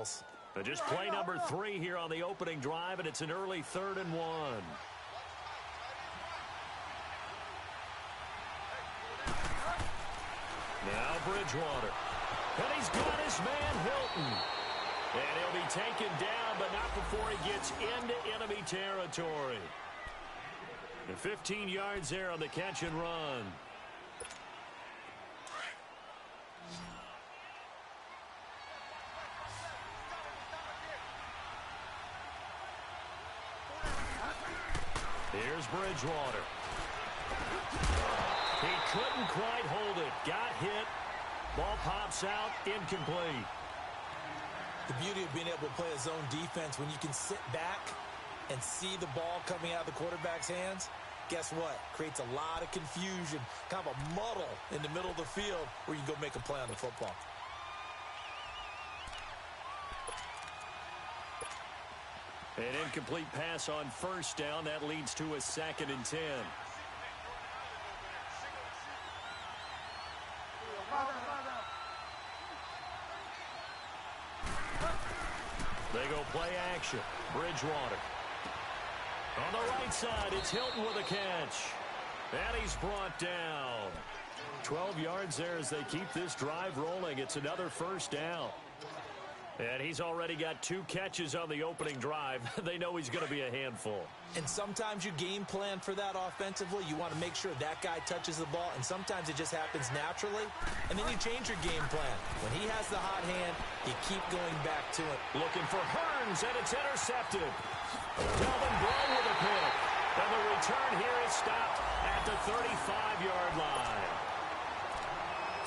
else. But just play number 3 here on the opening drive, and it's an early 3rd and 1. Now Bridgewater. And he's got his man Hilton. And he'll be taken down, but not before he gets into enemy territory. And 15 yards there on the catch and run. Here's Bridgewater. He couldn't quite hold it. Got hit. Ball pops out. Incomplete. The beauty of being able to play a zone defense when you can sit back and see the ball coming out of the quarterback's hands, guess what? Creates a lot of confusion, kind of a muddle in the middle of the field where you can go make a play on the football. An incomplete pass on first down. That leads to a 2nd and 10. They go play action. Bridgewater. On the right side, it's Hilton with a catch. And he's brought down. 12 yards there as they keep this drive rolling. It's another first down. And he's already got 2 catches on the opening drive. They know he's going to be a handful. And sometimes you game plan for that offensively. You want to make sure that guy touches the ball, and sometimes it just happens naturally. And then you change your game plan. When he has the hot hand, you keep going back to it. Looking for Hearns, and it's intercepted. Delvin Blow with a pick. And the return here is stopped at the 35-yard line.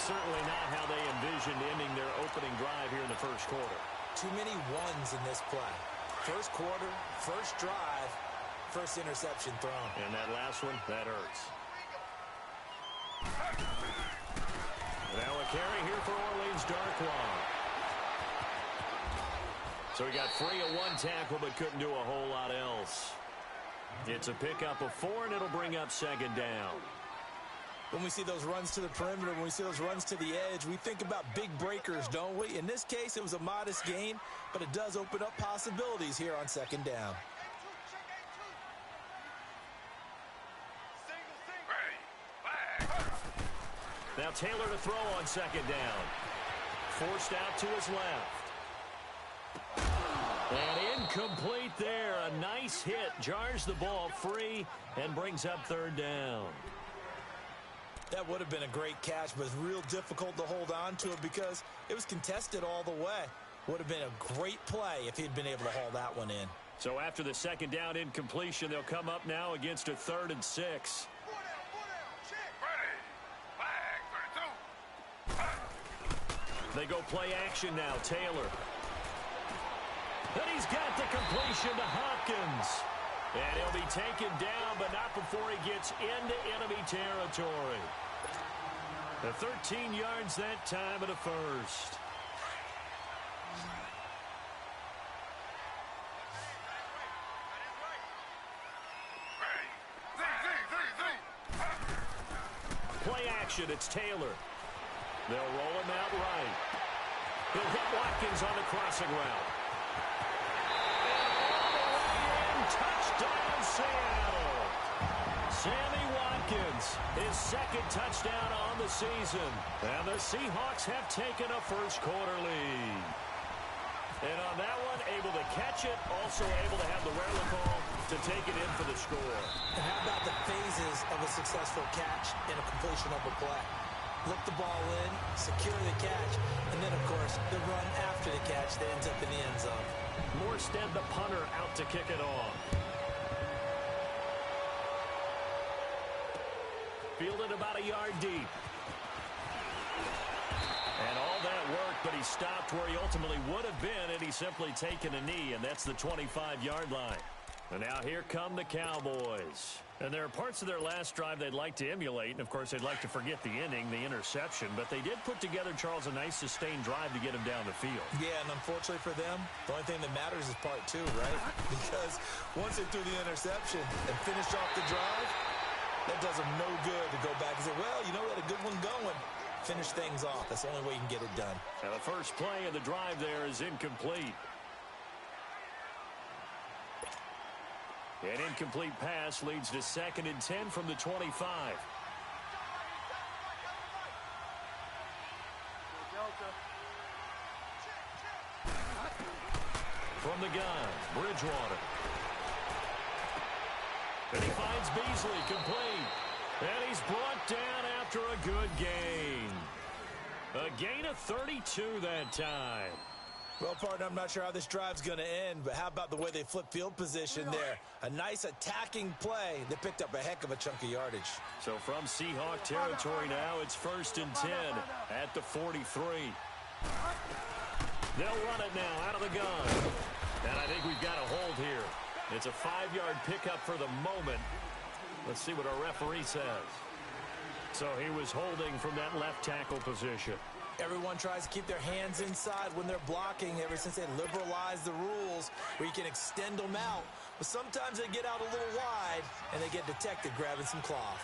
Certainly not how they envisioned ending their opening drive here in the first quarter. Too many ones in this play. First quarter, first drive, first interception thrown. And that last one, that hurts. Now a carry here for Orleans Darkwa. So he got free of 1 tackle but couldn't do a whole lot else. It's a pickup of 4, and it'll bring up 2nd down. When we see those runs to the perimeter, when we see those runs to the edge, we think about big breakers, don't we? In this case, it was a modest gain, but it does open up possibilities here on 2nd down. Now Taylor to throw on 2nd down. Forced out to his left. And incomplete there. A nice hit. Jars the ball free and brings up 3rd down. That would have been a great catch, but it's real difficult to hold on to it because it was contested all the way. Would have been a great play if he'd been able to haul that one in. So after the 2nd down incompletion, they'll come up now against a 3rd and 6. They go play action now. Taylor. And he's got the completion to Hopkins. And he'll be taken down, but not before he gets into enemy territory. The 13 yards that time at a first. Play action, it's Taylor. They'll roll him out right. He'll hit Watkins on the crossing route. Touchdown, Seattle. Sammy Watkins, his 2nd touchdown on the season. And the Seahawks have taken a first quarter lead. And on that one, able to catch it, also able to have the wherewithal to take it in for the score. And how about the phases of a successful catch and a completion of a play? Look the ball in, secure the catch, and then, of course, the run after the catch that ends up in the end zone. Morstead, the punter, out to kick it off. Fielded about a yard deep. And all that worked, but he stopped where he ultimately would have been had he simply taken a knee, and that's the 25-yard line. And now here come the Cowboys. And there are parts of their last drive they'd like to emulate, and of course they'd like to forget the inning, the interception, but they did put together, Charles, a nice sustained drive to get him down the field. Yeah, and unfortunately for them, the only thing that matters is part 2, right? Because once they threw the interception and finished off the drive, that does them no good to go back and say, well, you know, we had a good one going. Finish things off. That's the only way you can get it done. Now the first play of the drive there is incomplete. An incomplete pass leads to 2nd and 10 from the 25. From the gun, Bridgewater. And he finds Beasley, complete. And he's brought down after a good gain. A gain of 32 that time. Well, partner, I'm not sure how this drive's going to end, but how about the way they flip field position there? A nice attacking play. They picked up a heck of a chunk of yardage. So from Seahawk territory now, it's 1st and 10 at the 43. They'll run it now out of the gun. And I think we've got a hold here. It's a 5-yard pickup for the moment. Let's see what our referee says. So he was holding from that left tackle position. Everyone tries to keep their hands inside when they're blocking ever since they liberalized the rules where you can extend them out. But sometimes they get out a little wide and they get detected grabbing some cloth.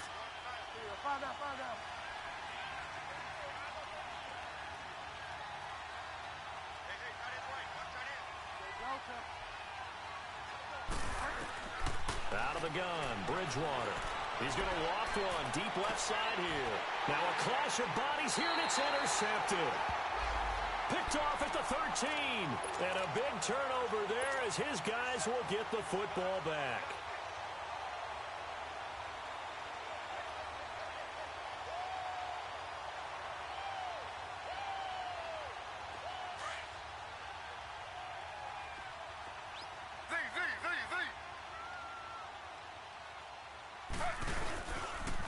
Out of the gun, Bridgewater. He's going to loft one deep left side here. Now a clash of bodies here, and it's intercepted. Picked off at the 13. And a big turnover there as his guys will get the football back.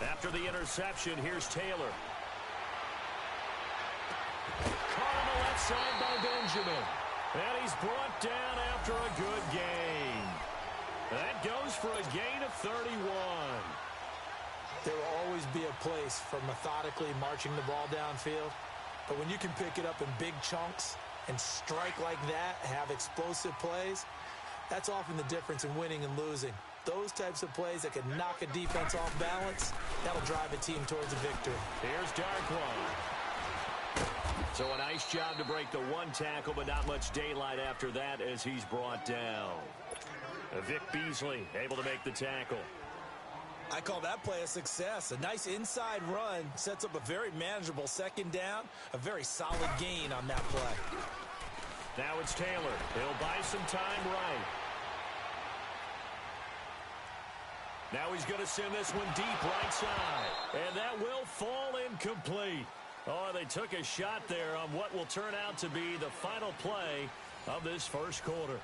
After the interception, here's Taylor. Caught on the left side by Benjamin. And he's brought down after a good gain. That goes for a gain of 31. There will always be a place for methodically marching the ball downfield. But when you can pick it up in big chunks and strike like that, have explosive plays, that's often the difference in winning and losing. Those types of plays that can knock a defense off balance, that'll drive a team towards a victory. Here's Darkwan. So a nice job to break the one tackle, but not much daylight after that as he's brought down. Vic Beasley able to make the tackle. I call that play a success. A nice inside run sets up a very manageable 2nd down, a very solid gain on that play. Now it's Taylor. He'll buy some time right. Now he's going to send this one deep right side. And that will fall incomplete. Oh, they took a shot there on what will turn out to be the final play of this first quarter.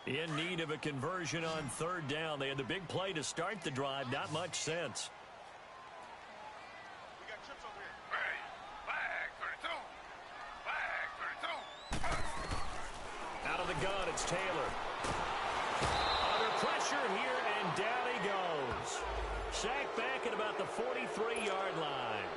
In need of a conversion on 3rd down. They had the big play to start the drive. Not much sense. We got chips over here. Hey, flag 32. Out of the gun, it's Taylor. Under pressure here, and down he goes. Sacked back at about the 43-yard line.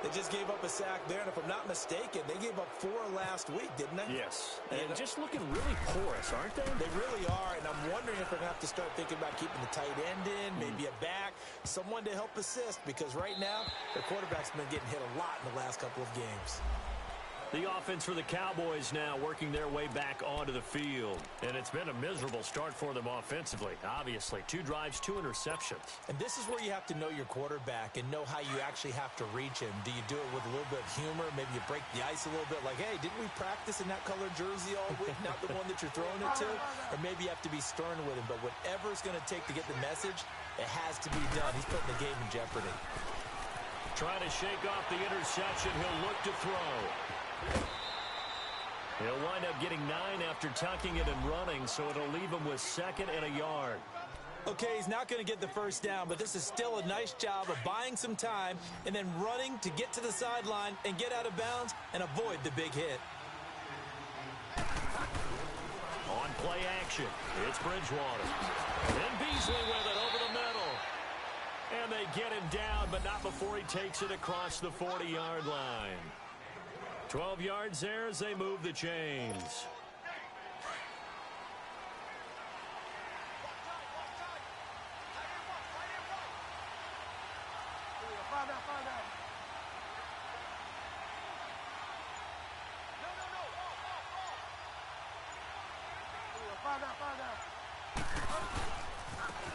They just gave up a sack there, and if I'm not mistaken, they gave up 4 last week, didn't they? Yes, and just looking really porous, aren't they? They really are, and I'm wondering if they're going to have to start thinking about keeping the tight end in, maybe a back, someone to help assist, because right now, their quarterback's been getting hit a lot in the last couple of games. The offense for the Cowboys now working their way back onto the field. And it's been a miserable start for them offensively, obviously. 2 drives, 2 interceptions. And this is where you have to know your quarterback and know how you actually have to reach him. Do you do it with a little bit of humor? Maybe you break the ice a little bit like, hey, didn't we practice in that colored jersey all week? Not the one that you're throwing it to? Or maybe you have to be stern with him. But whatever it's going to take to get the message, it has to be done. He's putting the game in jeopardy. Trying to shake off the interception. He'll look to throw. He'll wind up getting 9 after tucking it and running, so it'll leave him with 2nd and a yard. Okay, he's not going to get the first down, but this is still a nice job of buying some time and then running to get to the sideline and get out of bounds and avoid the big hit. On play action, it's Bridgewater. And Beasley with it over the middle. And they get him down, but not before he takes it across the 40-yard line. 12 yards there as they move the chains.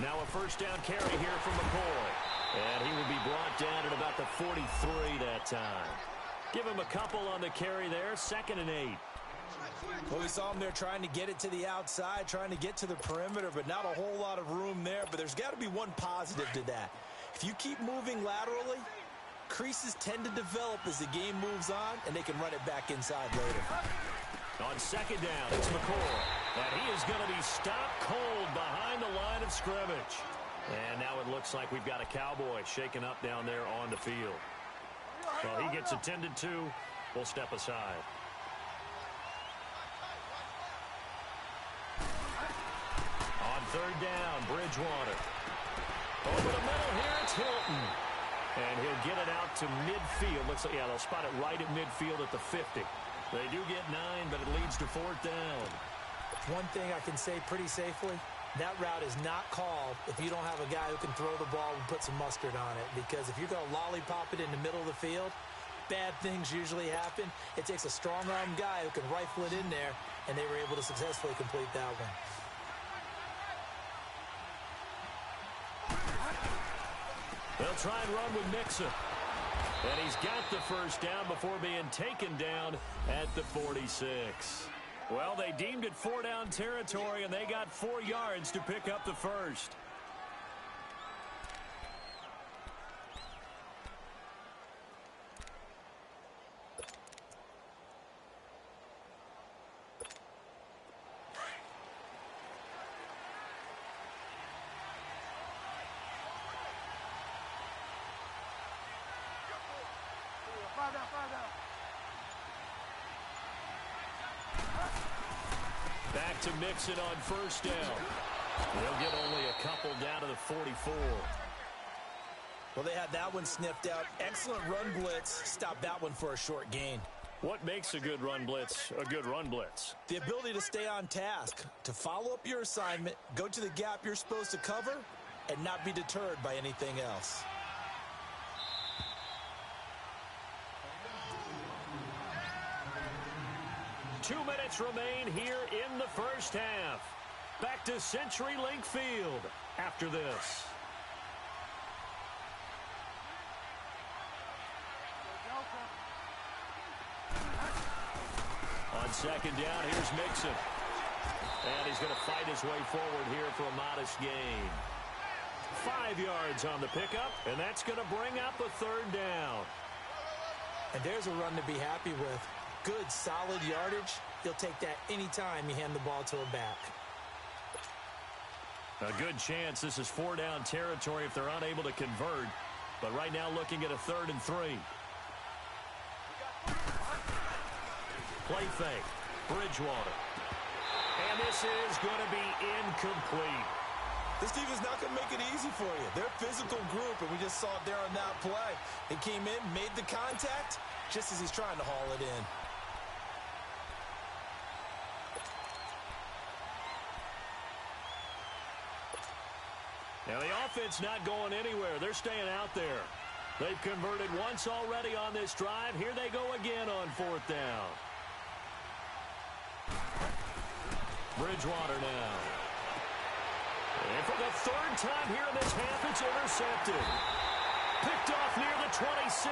Now a first down carry here from McCoy. And he will be brought down at about the 43 that time. Give him a couple on the carry there, 2nd and 8. Well, we saw him there trying to get it to the outside, trying to get to the perimeter, but not a whole lot of room there. But there's got to be one positive to that. If you keep moving laterally, creases tend to develop as the game moves on, and they can run it back inside later. On 2nd down, it's McCoy. And he is going to be stopped cold behind the line of scrimmage. And now it looks like we've got a Cowboy shaken up down there on the field. Well, he gets attended to. We'll step aside. On 3rd down, Bridgewater. Over the middle here, it's Hilton. And he'll get it out to midfield. Looks like, yeah, they'll spot it right at midfield at the 50. They do get 9, but it leads to 4th down. One thing I can say pretty safely, that route is not called if you don't have a guy who can throw the ball and put some mustard on it. Because if you're going to lollipop it in the middle of the field, bad things usually happen. It takes a strong-arm guy who can rifle it in there, and they were able to successfully complete that one. They'll try and run with Mixon. And he's got the first down before being taken down at the 46. Well, they deemed it 4-down territory, and they got 4 yards to pick up the first. Back to Mixon on first down. They'll get only a couple down to the 44. Well, they had that one sniffed out. Excellent run blitz. Stopped that one for a short gain. What makes a good run blitz a good run blitz? The ability to stay on task, to follow up your assignment, go to the gap you're supposed to cover, and not be deterred by anything else. Two minutes remain here in the first half. Back to CenturyLink Field after this. On second down, here's Mixon. And he's going to fight his way forward here for a modest gain. 5 yards on the pickup, and that's going to bring up a 3rd down. And there's a run to be happy with. Good, solid yardage. He'll take that anytime you hand the ball to a back. A good chance this is 4-down territory if they're unable to convert. But right now looking at a 3rd and 3. Play fake. Bridgewater. And this is going to be incomplete. This defense is not going to make it easy for you. They're a physical group, and we just saw it there on that play. He came in, made the contact, just as he's trying to haul it in. Now, the offense not going anywhere. They're staying out there. They've converted once already on this drive. Here they go again on 4th down. Bridgewater now. And for the 3rd time here in this half, it's intercepted. Picked off near the 26.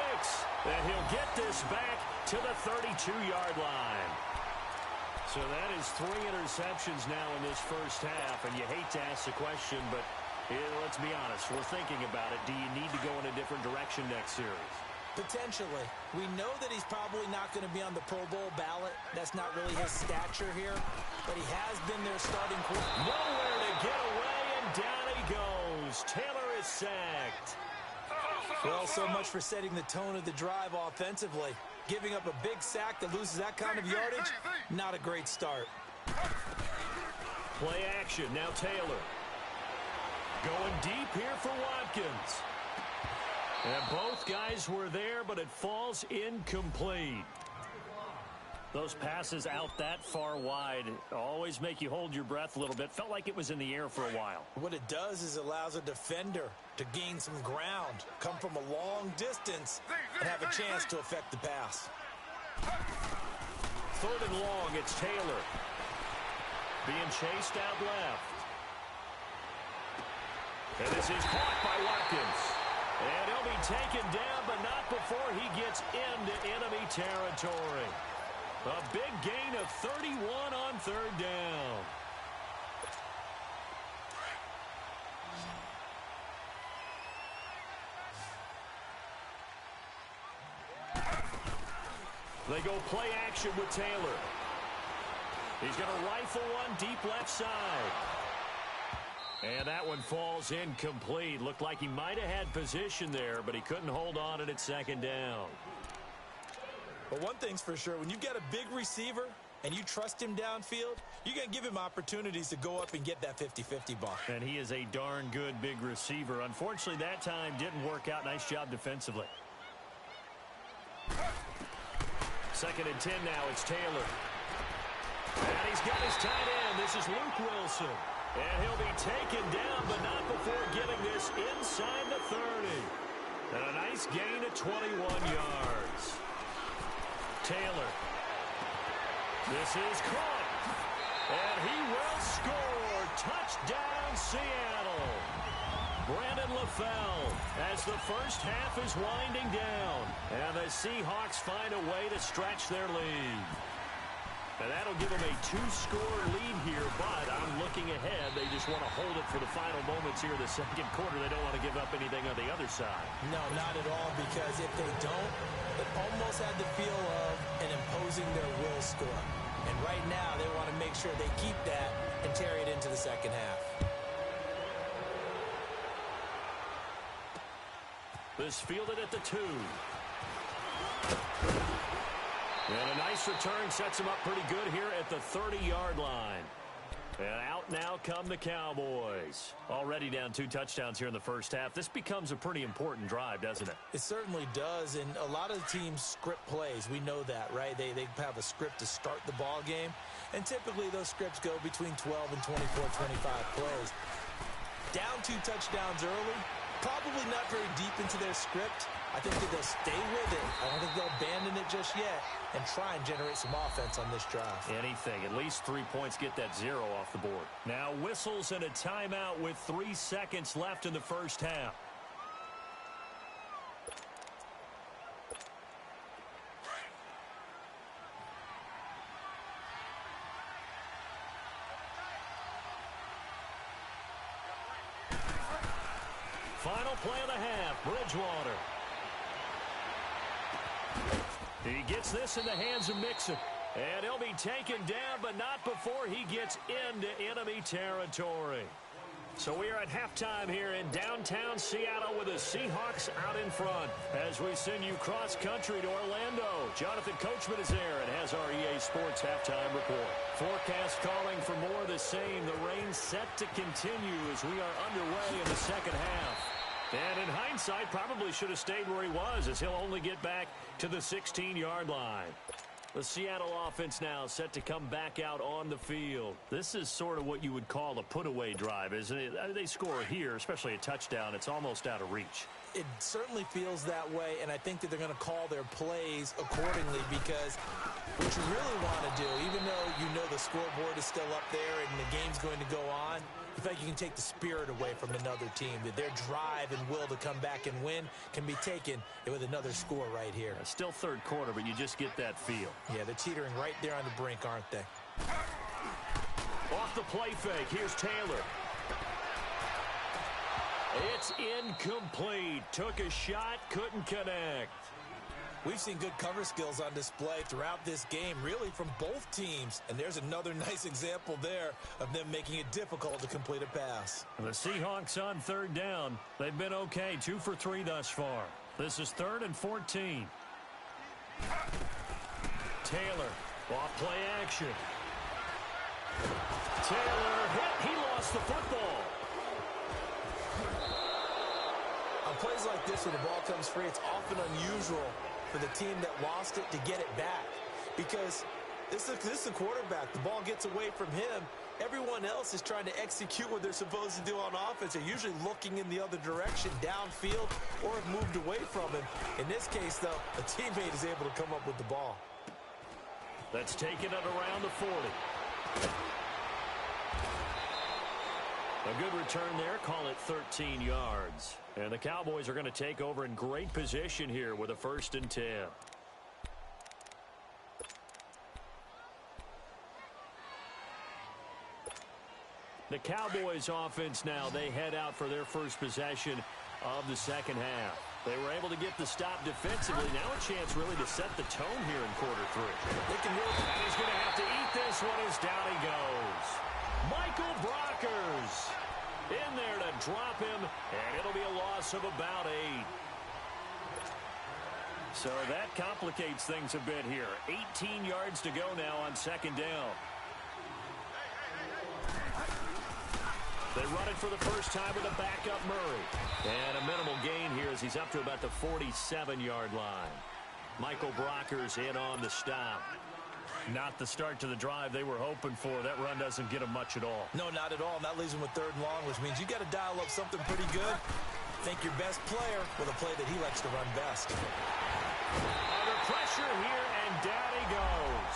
And he'll get this back to the 32-yard line. So that is 3 interceptions now in this first half. And you hate to ask the question, but let's be honest. We're thinking about it. Do you need to go in a different direction next series? Potentially. We know that he's probably not going to be on the Pro Bowl ballot. That's not really his stature here. But he has been their starting quarterback. Nowhere to get away, and down he goes. Taylor is sacked. Well, so much for setting the tone of the drive offensively. Giving up a big sack that loses that kind of yardage, not a great start. Play action. Now Taylor. Going deep here for Watkins. And both guys were there, but it falls incomplete. Those passes out that far wide always make you hold your breath a little bit. Felt like it was in the air for a while. What it does is allows a defender to gain some ground, come from a long distance, and have a chance to affect the pass. 3rd and long, it's Taylor. Being chased out left. And this is caught by Watkins. And he'll be taken down, but not before he gets into enemy territory. A big gain of 31 on 3rd down. They go play action with Taylor. He's going to rifle one deep left side. And that one falls incomplete. Looked like he might have had position there, but he couldn't hold on it at 2nd down. But one thing's for sure, when you get a big receiver and you trust him downfield, you're going to give him opportunities to go up and get that 50-50 ball. And he is a darn good big receiver. Unfortunately, that time didn't work out. Nice job defensively. 2nd and 10 now. It's Taylor. And he's got his tight end. This is Luke Wilson. And he'll be taken down, but not before getting this inside the 30. And a nice gain of 21 yards. Taylor. This is caught. And he will score. Touchdown, Seattle. Brandon LaFell as the first half is winding down. And the Seahawks find a way to stretch their lead. And that'll give them a 2-score lead here, but I'm looking ahead. They just want to hold it for the final moments here in the 2nd quarter. They don't want to give up anything on the other side. No, not at all, because if they don't, it almost had the feel of an imposing their will score. And right now, they want to make sure they keep that and carry it into the 2nd half. This fielded at the 2. And a nice return sets him up pretty good here at the 30-yard line. And out now come the Cowboys. Already down 2 touchdowns here in the first half. This becomes a pretty important drive, doesn't it? It certainly does, and a lot of teams script plays. We know that, right? They have a script to start the ball game, and typically those scripts go between 12 and 24, 25 plays. Down 2 touchdowns early, probably not very deep into their script. I think that they'll stay with it. I don't think they'll abandon it just yet and try and generate some offense on this drive. Anything. At least 3 points, get that 0 off the board. Now whistles and a timeout with 3 seconds left in the first half. Final play of the half, Bridgewater. He gets this in the hands of Mixon. And he'll be taken down, but not before he gets into enemy territory. So we are at halftime here in downtown Seattle with the Seahawks out in front. As we send you cross-country to Orlando, Jonathan Coachman is there and has our EA Sports halftime report. Forecast calling for more of the same. The rain set to continue as we are underway in the 2nd half. And in hindsight, probably should have stayed where he was, as he'll only get back to the 16-yard line. The Seattle offense now set to come back out on the field. This is sort of what you would call a put-away drive, isn't it? They score here, especially a touchdown. It's almost out of reach. It certainly feels that way, and I think that they're going to call their plays accordingly, because what you really want to do, even though you know the scoreboard is still up there and the game's going to go on, you feel like you can take the spirit away from another team, that their drive and will to come back and win can be taken with another score right here. Still 3rd quarter, but you just get that feel. Yeah, they're teetering right there on the brink, aren't they? Off the play fake, here's Taylor. It's incomplete. Took a shot, couldn't connect. We've seen good cover skills on display throughout this game, really from both teams. And there's another nice example there of them making it difficult to complete a pass. The Seahawks on 3rd down. They've been okay, 2 for 3 thus far. This is 3rd and 14. Taylor, off play action. Taylor hit. He lost the football. On plays like this, when the ball comes free, it's often unusual for the team that lost it to get it back. Because this is a quarterback. The ball gets away from him. Everyone else is trying to execute what they're supposed to do on offense. They're usually looking in the other direction, downfield, or have moved away from him. In this case, though, a teammate is able to come up with the ball. That's taken it around the 40. A good return there. Call it 13 yards. And the Cowboys are going to take over in great position here with a 1st and 10. The Cowboys offense now, they head out for their first possession of the second half. They were able to get the stop defensively. Now a chance really to set the tone here in quarter 3. They can really, and he's going to have to eat this one as down he goes. Michael Brockers in there to drop him, and it'll be a loss of about 8. So that complicates things a bit here. 18 yards to go now on 2nd down. They run it for the first time with a backup Murray. And a minimal gain here as he's up to about the 47-yard line. Michael Brockers in on the stop. Not the start to the drive they were hoping for. That run doesn't get them much at all. No, not at all. And that leaves them with 3rd and long, which means you got to dial up something pretty good. Think your best player with a play that he likes to run best. Under pressure here, and down he goes.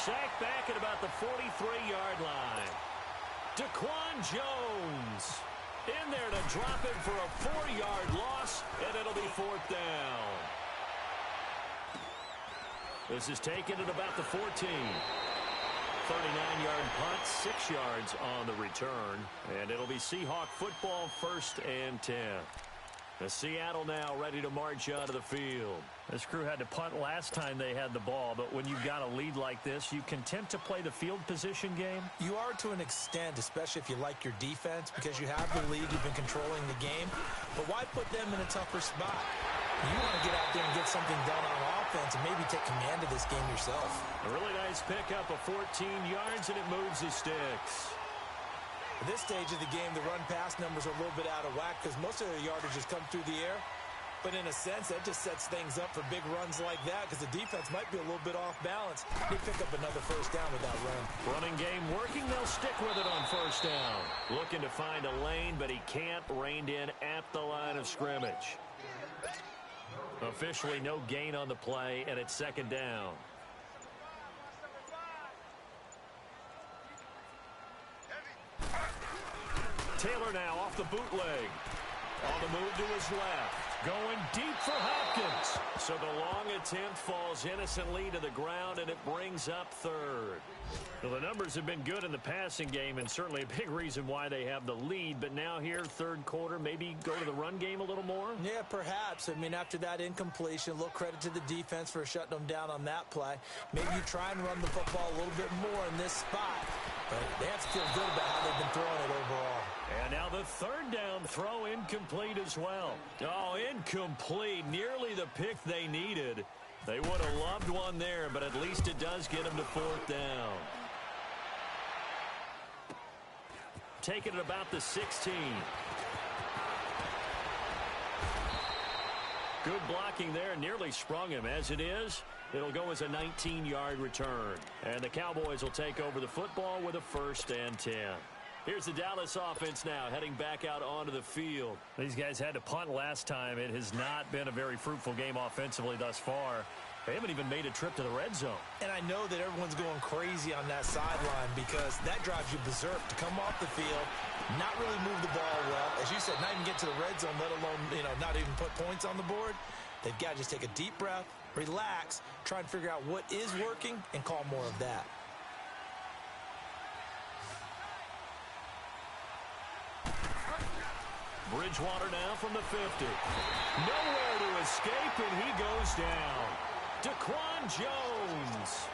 Sacked back at about the 43-yard line. Daquan Jones in there to drop it for a 4-yard loss, and it'll be 4th down. This is taken at about the 14. 39-yard punt, 6 yards on the return, and it'll be Seahawk football, 1st and 10. The Seattle now ready to march out of the field. This crew had to punt last time they had the ball, but when you've got a lead like this, you content to play the field position game? You are to an extent, especially if you like your defense, because you have the lead, you've been controlling the game. But why put them in a tougher spot? You want to get out there and get something done on offense and maybe take command of this game yourself. A really nice pickup of 14 yards, and it moves the sticks. At this stage of the game, the run-pass numbers are a little bit out of whack because most of their yardage has come through the air. But in a sense, that just sets things up for big runs like that because the defense might be a little bit off balance. They pick up another 1st down with that run. Running game working. They'll stick with it on 1st down. Looking to find a lane, but he can't. Reined in at the line of scrimmage. Officially no gain on the play, and it's 2nd down. Taylor now off the bootleg. On the move to his left. Going deep for Hopkins. So the long attempt falls innocently to the ground, and it brings up 3rd. Well, the numbers have been good in the passing game, and certainly a big reason why they have the lead. But now here, 3rd quarter, maybe go to the run game a little more? Yeah, perhaps. I mean, after that incompletion, a little credit to the defense for shutting them down on that play. Maybe you try and run the football a little bit more in this spot. But they have to feel good about how they've been throwing it overall. And now the 3rd down throw incomplete as well. Oh, incomplete. Nearly the pick they needed. They would have loved one there, but at least it does get them to 4th down. Take it at about the 16. Good blocking there. Nearly sprung him. As it is, it'll go as a 19-yard return. And the Cowboys will take over the football with a 1st and 10. Here's the Dallas offense now heading back out onto the field. These guys had to punt last time. It has not been a very fruitful game offensively thus far. They haven't even made a trip to the red zone. And I know that everyone's going crazy on that sideline because that drives you berserk to come off the field, not really move the ball well. As you said, not even get to the red zone, let alone, not even put points on the board. They've got to just take a deep breath, relax, try and figure out what is working, and call more of that. Bridgewater now from the 50. Nowhere to escape, and he goes down. Daquan Jones.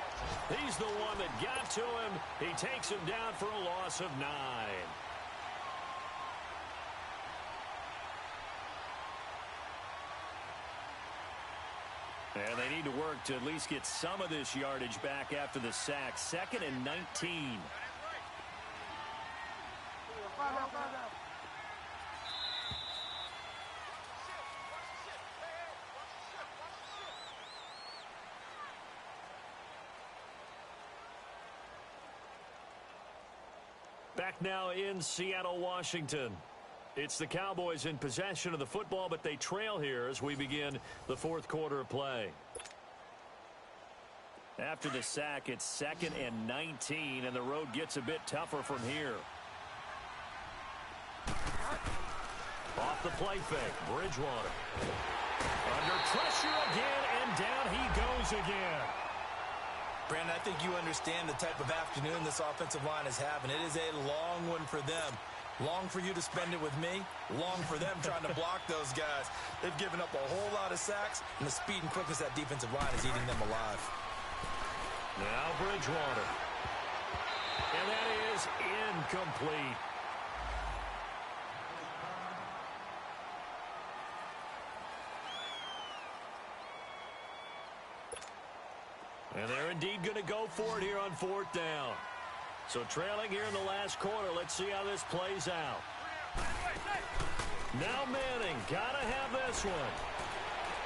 He's the one that got to him. He takes him down for a loss of 9. And they need to work to at least get some of this yardage back after the sack. 2nd and 19. Back now in Seattle, Washington. It's the Cowboys in possession of the football, but they trail here as we begin the fourth quarter of play. After the sack, it's 2nd and 19, and the road gets a bit tougher from here. Off the play fake, Bridgewater. Under pressure again, and down he goes again. Brandon, I think you understand the type of afternoon this offensive line is having. It is a long one for them. Long for you to spend it with me. Long for them trying to block those guys. They've given up a whole lot of sacks, and the speed and quickness of that defensive line is eating them alive. Now Bridgewater. And that is incomplete. And they're indeed going to go for it here on 4th down. So trailing here in the last quarter. Let's see how this plays out. Now Manning, gotta have this one.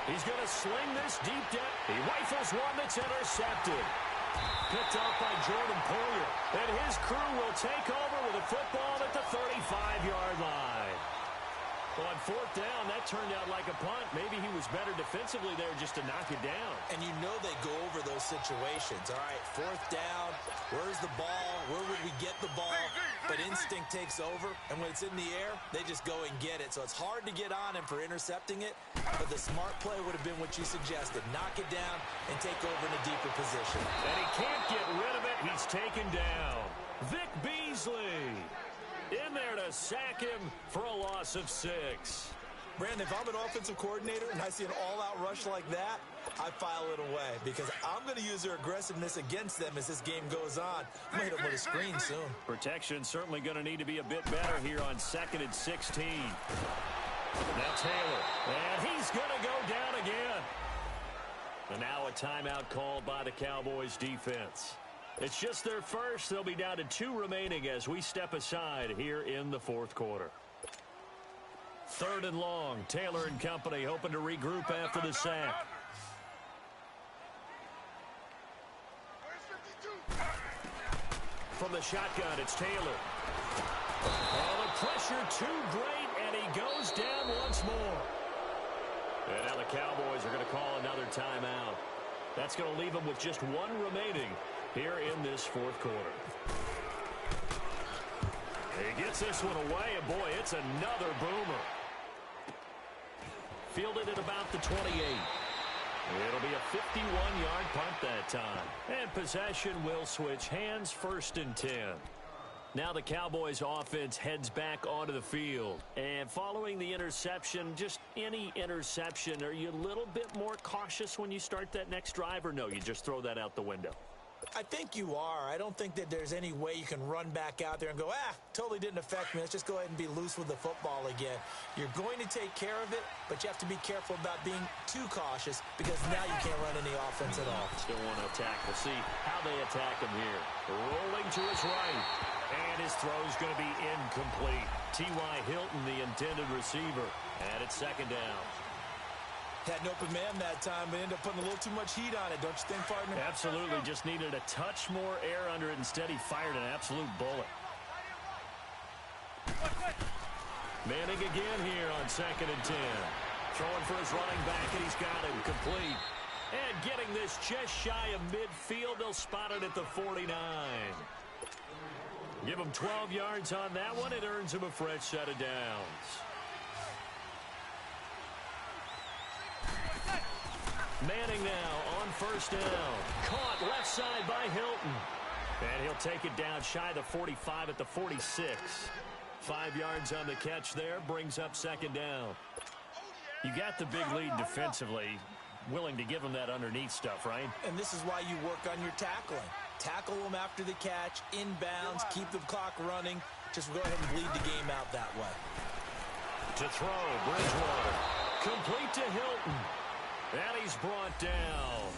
He's going to sling this deep down. He rifles one that's intercepted. Picked up by Jordan Poyer. And his crew will take over with a football at the 35-yard line. Well, on 4th down, that turned out like a punt. Maybe he was better defensively there just to knock it down. And you know they go over those situations. All right, 4th down, where's the ball? Where would we get the ball? But instinct takes over, and when it's in the air, they just go and get it. So it's hard to get on him for intercepting it, but the smart play would have been what you suggested. Knock it down and take over in a deeper position. And he can't get rid of it. He's taken down. Vic Beasley in there to sack him for a loss of 6. Brandon, if I'm an offensive coordinator and I see an all-out rush like that, I file it away because I'm going to use their aggressiveness against them as this game goes on. I'm going to hit them with a screen soon. Protection certainly going to need to be a bit better here on 2nd and 16. Now Taylor, and he's going to go down again. And now a timeout called by the Cowboys defense. It's just their first. They'll be down to 2 remaining as we step aside here in the 4th quarter. 3rd and long. Taylor and company hoping to regroup after the sack. From the shotgun, it's Taylor. Oh, the pressure too great, and he goes down once more. And now the Cowboys are going to call another timeout. That's going to leave them with just 1 remaining here in this 4th quarter. He gets this one away, and boy, it's another boomer. Fielded at about the 28. It'll be a 51-yard punt that time. And possession will switch hands, 1st and 10. Now the Cowboys offense heads back onto the field. And following the interception, just any interception, are you a little bit more cautious when you start that next drive, or no, you just throw that out the window? I think you are. I don't think that there's any way you can run back out there and go, totally didn't affect me. Let's just go ahead and be loose with the football again. You're going to take care of it, but you have to be careful about being too cautious because now you can't run any offense at all. Still want to attack. We'll see how they attack him here. Rolling to his right, and his throw's going to be incomplete. T.Y. Hilton, the intended receiver, and it's 2nd down. Had an open man that time, but ended up putting a little too much heat on it, don't you think, partner? Absolutely. Just needed a touch more air under it. Instead, he fired an absolute bullet. Manning again here on 2nd and 10. Throwing for his running back, and he's got him complete. And getting this just shy of midfield. They'll spot it at the 49. Give him 12 yards on that one. It earns him a fresh set of downs. Manning now on 1st down. Caught left side by Hilton. And he'll take it down shy of the 45 at the 46. 5 yards on the catch there. Brings up 2nd down. You got the big lead defensively. Willing to give him that underneath stuff, right? And this is why you work on your tackling. Tackle them after the catch, inbounds, keep the clock running. Just go ahead and bleed the game out that way. To throw, Bridgewater. Complete to Hilton. And he's brought down.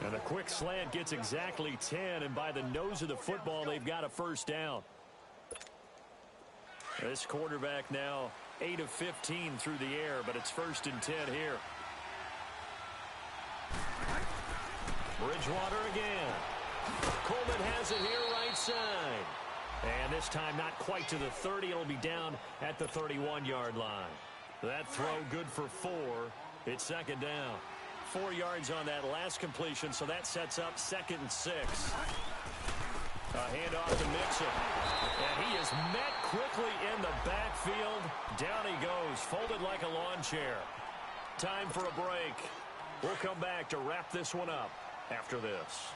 And a quick slant gets exactly 10. And by the nose of the football, they've got a 1st down. This quarterback now 8 of 15 through the air, but it's 1st and 10 here. Bridgewater again. Coleman has it here right side. And this time not quite to the 30. It'll be down at the 31-yard line. That throw good for 4. It's second down. 4 yards on that last completion, so that sets up 2nd and 6. A handoff to Mixon. And he is met quickly in the backfield. Down he goes, folded like a lawn chair. Time for a break. We'll come back to wrap this one up after this.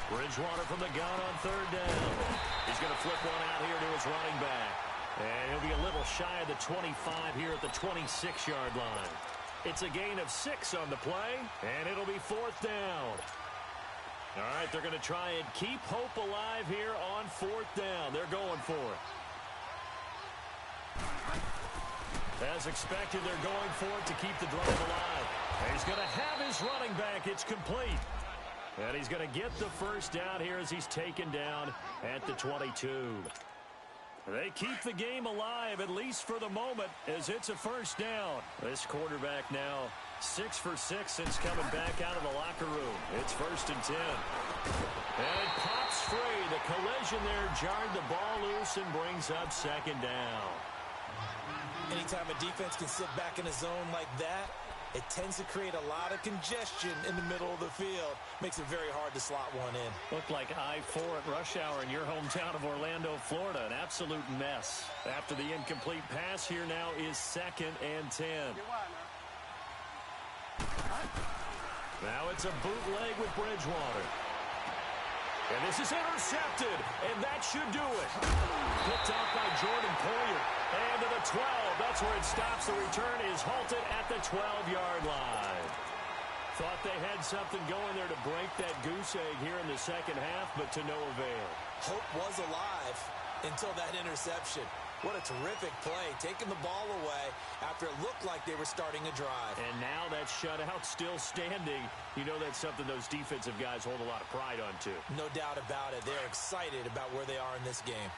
Bridgewater from the gun on 3rd down. He's going to flip one out here to his running back. And he'll be a little shy of the 25 here at the 26-yard line. It's a gain of 6 on the play, and it'll be 4th down. All right, they're going to try and keep hope alive here on 4th down. They're going for it. As expected, they're going for it to keep the drive alive. And he's going to have his running back. It's complete. And he's going to get the first down here as he's taken down at the 22. They keep the game alive, at least for the moment, as it's a first down. This quarterback now 6 for 6 since coming back out of the locker room. It's 1st and 10. And it pops free. The collision there jarred the ball loose and brings up 2nd down. Anytime a defense can sit back in a zone like that, it tends to create a lot of congestion in the middle of the field. Makes it very hard to slot one in. Looked like I-4 at rush hour in your hometown of Orlando, Florida. An absolute mess. After the incomplete pass, here now is 2nd and 10. Now it's a bootleg with Bridgewater. And this is intercepted, and that should do it. Picked off by Jordan Poyer. And to the 12. That's where it stops. The return is halted at the 12-yard line. Thought they had something going there to break that goose egg here in the second half, but to no avail. Hope was alive until that interception. What a terrific play, taking the ball away after it looked like they were starting a drive. And now that shutout still standing. You know that's something those defensive guys hold a lot of pride on, too. No doubt about it. They're excited about where they are in this game.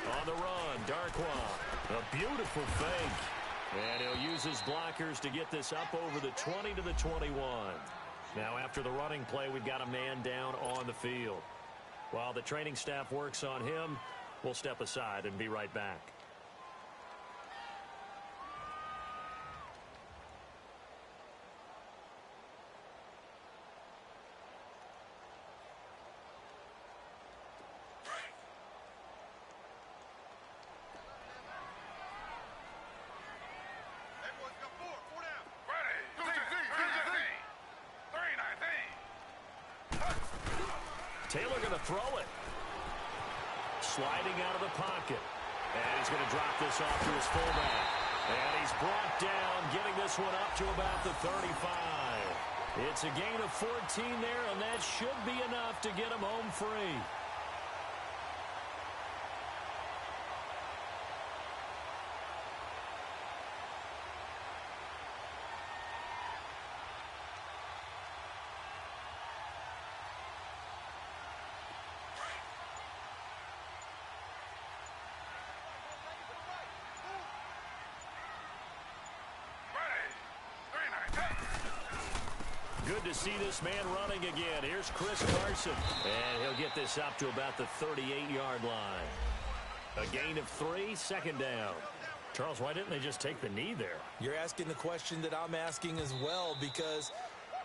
On the run, Darkwa. A beautiful fake. And he'll use his blockers to get this up over the 20 to the 21. Now, after the running play, we've got a man down on the field. While the training staff works on him, we'll step aside and be right back. Taylor going to throw it. Sliding out of the pocket. And he's going to drop this off to his fullback. And he's brought down, getting this one up to about the 35. It's a gain of 14 there, and that should be enough to get him home free. Good to see this man running again. Here's Chris Carson. And he'll get this up to about the 38-yard line. A gain of 3, 2nd down. Charles, why didn't they just take the knee there? You're asking the question that I'm asking as well, because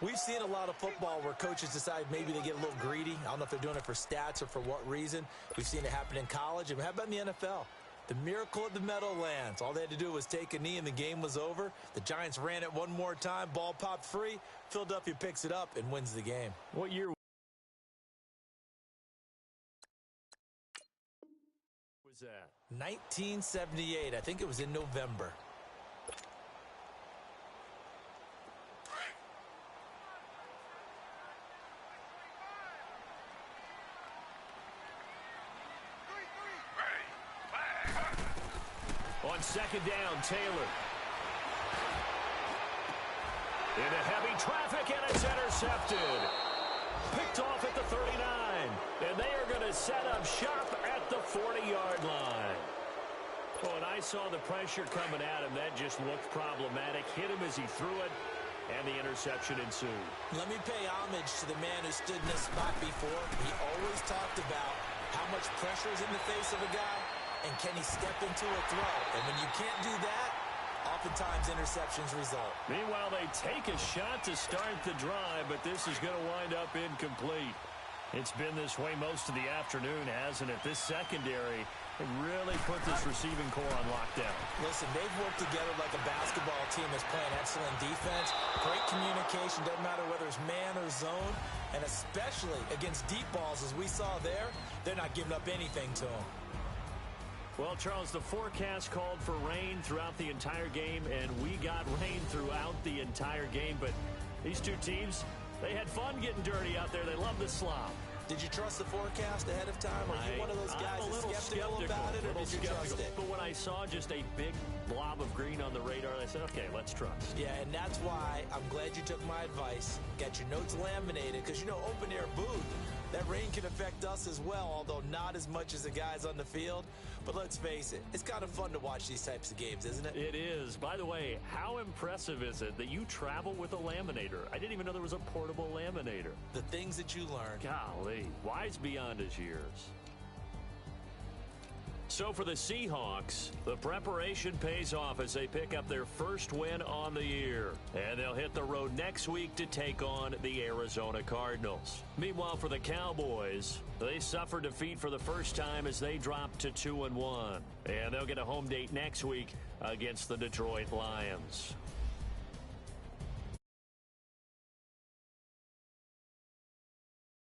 we've seen a lot of football where coaches decide maybe they get a little greedy. I don't know if they're doing it for stats or for what reason. We've seen it happen in college. And how about in the NFL? The miracle of the Meadowlands. All they had to do was take a knee and the game was over. The Giants ran it one more time. Ball popped free. Philadelphia picks it up and wins the game. What year was that? 1978. I think it was in November. On 2nd down, Taylor. Into heavy traffic, and it's intercepted. Picked off at the 39. And they are going to set up shop at the 40-yard line. Oh, and I saw the pressure coming at him. That just looked problematic. Hit him as he threw it, and the interception ensued. Let me pay homage to the man who stood in this spot before. He always talked about how much pressure is in the face of a guy, and can he step into a throw? And when you can't do that, oftentimes interceptions result. Meanwhile, they take a shot to start the drive, but this is going to wind up incomplete. It's been this way most of the afternoon, hasn't it? This secondary really put this receiving core on lockdown. Listen, they've worked together like a basketball team that's playing excellent defense. Great communication, doesn't matter whether it's man or zone. And especially against deep balls, as we saw there, they're not giving up anything to them. Well, Charles, the forecast called for rain throughout the entire game, and we got rain throughout the entire game. But these two teams, they had fun getting dirty out there. They love the slop. Did you trust the forecast ahead of time? Are you one of those guys that's skeptical about it, or did you trust it? But when I saw just a big blob of green on the radar, I said, okay, let's trust. Yeah, and that's why I'm glad you took my advice. Get your notes laminated, because, you know, open-air booth, that rain can affect us as well, although not as much as the guys on the field. But let's face it, it's kind of fun to watch these types of games, isn't it? It is. By the way, how impressive is it that you travel with a laminator? I didn't even know there was a portable laminator. The things that you learn. Golly, wise beyond his years. So for the Seahawks, the preparation pays off as they pick up their first win on the year. And they'll hit the road next week to take on the Arizona Cardinals. Meanwhile, for the Cowboys, they suffered defeat for the first time as they dropped to 2-1. And they'll get a home date next week against the Detroit Lions.